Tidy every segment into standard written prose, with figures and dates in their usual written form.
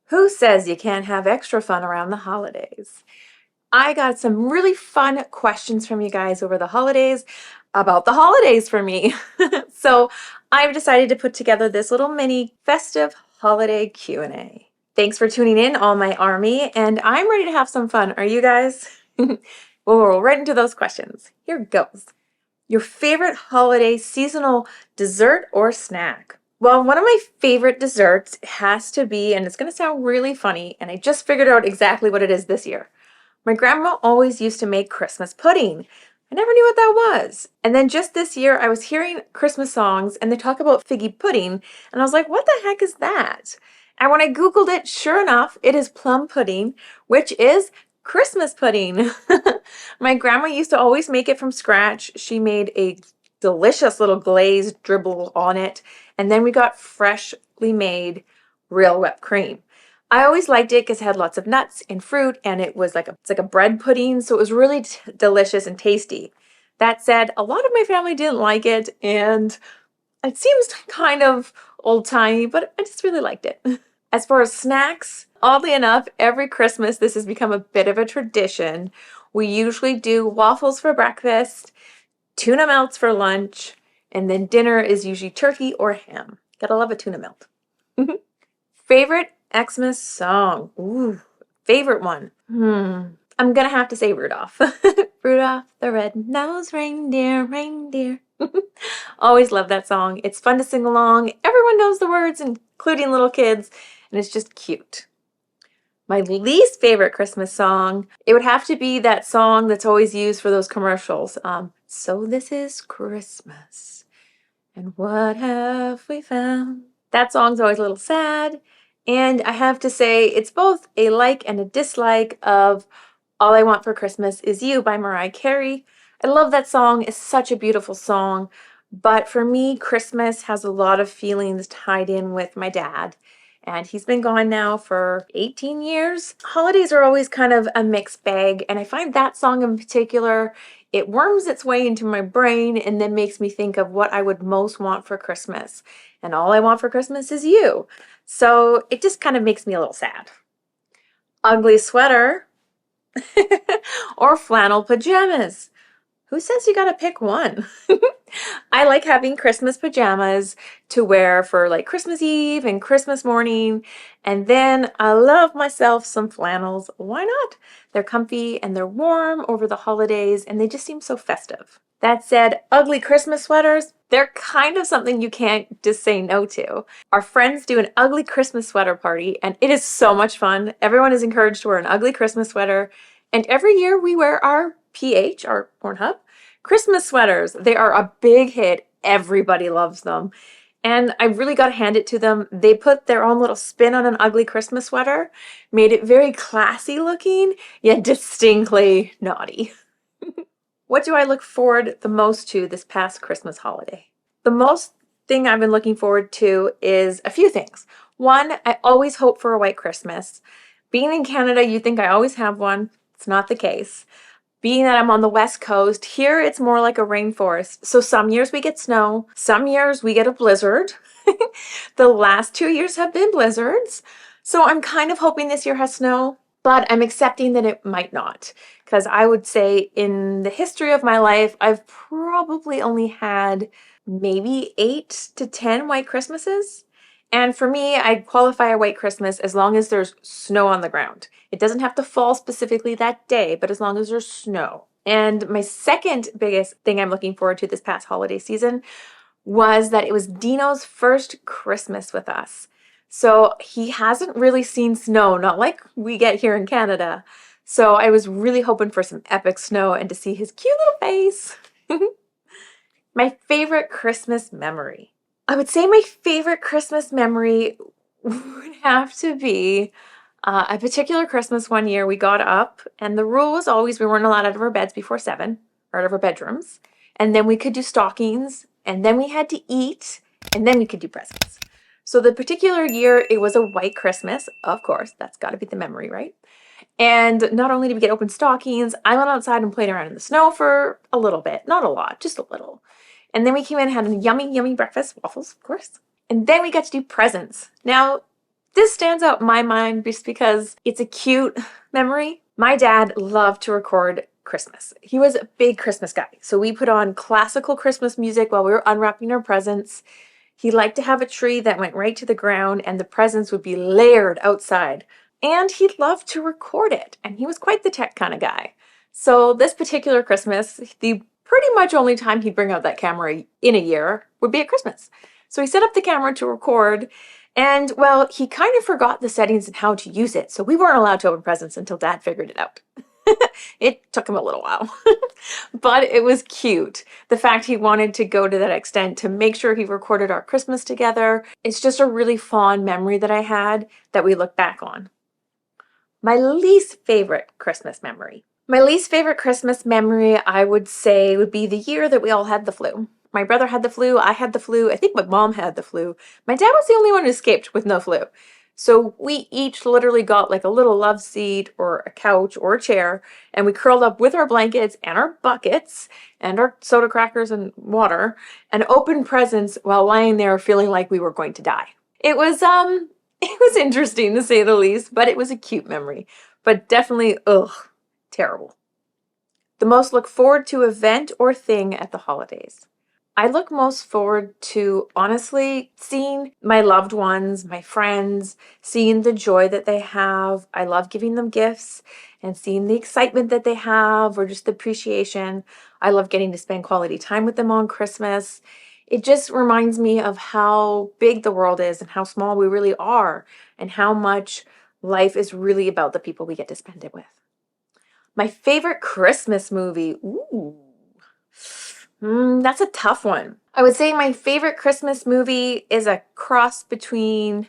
Who says you can't have extra fun around the holidays? I got some really fun questions from you guys over the holidays about the holidays for me. So I've decided to put together this little mini festive holiday Q&A. Thanks for tuning in, all my army, and I'm ready to have some fun. Are you guys? We'll roll right into those questions. Here goes. Your favorite holiday seasonal dessert or snack? Well, one of my favorite desserts has to be, and it's going to sound really funny, and I just figured out exactly what it is this year. My grandma always used to make Christmas pudding. I never knew what that was. And then just this year, I was hearing Christmas songs and they talk about figgy pudding, and I was like, what the heck is that? And when I Googled it, sure enough, it is plum pudding, which is Christmas pudding. My grandma used to always make it from scratch. She made a delicious little glazed dribble on it, and then we got freshly made real whipped cream. I always liked it because it had lots of nuts and fruit, and it's like a bread pudding, so it was really delicious and tasty. That said, a lot of my family didn't like it, and it seems kind of old-timey, but I just really liked it. As far as snacks, oddly enough, every Christmas this has become a bit of a tradition. We usually do waffles for breakfast, tuna melts for lunch, and then dinner is usually turkey or ham. Gotta love a tuna melt. Favorite Xmas song? Ooh, favorite one. I'm gonna have to say Rudolph. Rudolph the red-nosed reindeer, reindeer. Always love that song. It's fun to sing along. Everyone knows the words, including little kids, and it's just cute. My least favorite Christmas song, it would have to be that song that's always used for those commercials. So this is Christmas, and what have we found? That song's always a little sad, and I have to say it's both a like and a dislike of All I Want for Christmas Is You by Mariah Carey. I love that song. It's such a beautiful song, but for me, Christmas has a lot of feelings tied in with my dad. And he's been gone now for 18 years. Holidays are always kind of a mixed bag, and I find that song in particular, it worms its way into my brain and then makes me think of what I would most want for Christmas. And all I want for Christmas is you. So it just kind of makes me a little sad. Ugly sweater or flannel pajamas? Who says you gotta pick one? I like having Christmas pajamas to wear for like Christmas Eve and Christmas morning. And then I love myself some flannels. Why not? They're comfy and they're warm over the holidays and they just seem so festive. That said, ugly Christmas sweaters, they're kind of something you can't just say no to. Our friends do an ugly Christmas sweater party and it is so much fun. Everyone is encouraged to wear an ugly Christmas sweater. And every year we wear our PH, our Pornhub, Christmas sweaters. They are a big hit. Everybody loves them. And I really got to hand it to them. They put their own little spin on an ugly Christmas sweater, made it very classy looking, yet distinctly naughty. What do I look forward the most to this past Christmas holiday? The most thing I've been looking forward to is a few things. One, I always hope for a white Christmas. Being in Canada, you think I always have one. It's not the case. Being that I'm on the West Coast, here it's more like a rainforest. So some years we get snow, some years we get a blizzard. The last 2 years have been blizzards. So I'm kind of hoping this year has snow, but I'm accepting that it might not. Because I would say in the history of my life, I've probably only had maybe 8 to 10 white Christmases. And for me, I'd qualify a white Christmas as long as there's snow on the ground. It doesn't have to fall specifically that day, but as long as there's snow. And my second biggest thing I'm looking forward to this past holiday season was that it was Dino's first Christmas with us. So he hasn't really seen snow, not like we get here in Canada. So I was really hoping for some epic snow and to see his cute little face. My favorite Christmas memory. I would say my favorite Christmas memory would have to be a particular Christmas one year. We got up, and the rule was always we weren't allowed out of our beds before 7, or out of our bedrooms. And then we could do stockings, and then we had to eat, and then we could do presents. So the particular year, it was a white Christmas. Of course, that's got to be the memory, right? And not only did we get open stockings, I went outside and played around in the snow for a little bit. Not a lot, just a little. And then we came in and had a yummy, yummy breakfast, waffles, of course. And then we got to do presents. Now, This stands out in my mind just because it's a cute memory. My dad loved to record Christmas. He was a big Christmas guy. So we put on classical Christmas music while we were unwrapping our presents. He liked to have a tree that went right to the ground and the presents would be layered outside. And he loved to record it. And he was quite the tech kind of guy. So this particular Christmas, the pretty much only time he'd bring out that camera in a year would be at Christmas. So he set up the camera to record, and well, he kind of forgot the settings and how to use it. So we weren't allowed to open presents until Dad figured it out. It took him a little while, but it was cute. The fact he wanted to go to that extent to make sure he recorded our Christmas together. It's just a really fond memory that I had that we look back on. My least favorite Christmas memory. My least favorite Christmas memory, I would say, would be the year that we all had the flu. My brother had the flu, I had the flu, I think my mom had the flu. My dad was the only one who escaped with no flu. So we each literally got like a little love seat or a couch or a chair, and we curled up with our blankets and our buckets and our soda crackers and water and opened presents while lying there feeling like we were going to die. It was interesting to say the least, but it was a cute memory. But definitely, ugh, terrible. The most look forward to event or thing at the holidays. I look most forward to, honestly, seeing my loved ones, my friends, seeing the joy that they have. I love giving them gifts and seeing the excitement that they have or just the appreciation. I love getting to spend quality time with them on Christmas. It just reminds me of how big the world is and how small we really are and how much life is really about the people we get to spend it with. My favorite Christmas movie. Ooh. That's a tough one. I would say my favorite Christmas movie is a cross between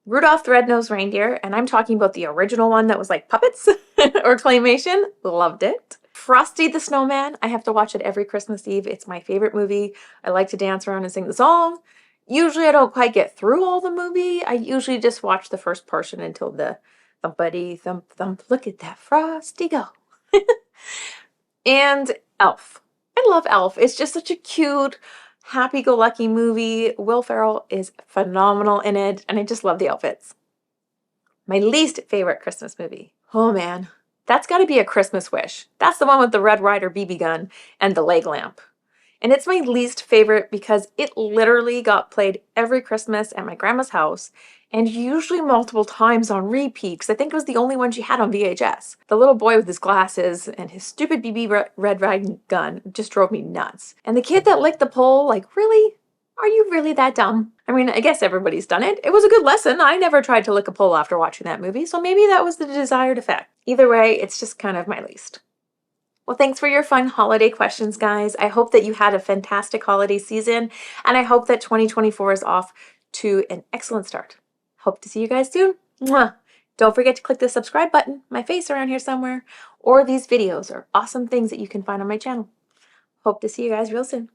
Rudolph the Red-Nosed Reindeer, and I'm talking about the original one that was like puppets or claymation. Loved it. Frosty the Snowman. I have to watch it every Christmas Eve. It's my favorite movie. I like to dance around and sing the song. Usually I don't quite get through all the movie. I usually just watch the first portion until the thumpity thump thump. Look at that Frosty go. And Elf. I love Elf. It's just such a cute, happy-go-lucky movie. Will Ferrell is phenomenal in it, and I just love the outfits. My least favorite Christmas movie. Oh man, that's got to be A Christmas Wish. That's the one with the Red Ryder BB gun and the leg lamp. And it's my least favorite because it literally got played every Christmas at my grandma's house and usually multiple times on repeat because I think it was the only one she had on VHS. The little boy with his glasses and his stupid BB Red Ryder gun just drove me nuts. And the kid that licked the pole, like, really? Are you really that dumb? I mean, I guess everybody's done it. It was a good lesson. I never tried to lick a pole after watching that movie, so maybe that was the desired effect. Either way, it's just kind of my least. Well, thanks for your fun holiday questions, guys. I hope that you had a fantastic holiday season, and I hope that 2024 is off to an excellent start. Hope to see you guys soon. Mwah! Don't forget to click the subscribe button, my face around here somewhere, or these videos are awesome things that you can find on my channel. Hope to see you guys real soon.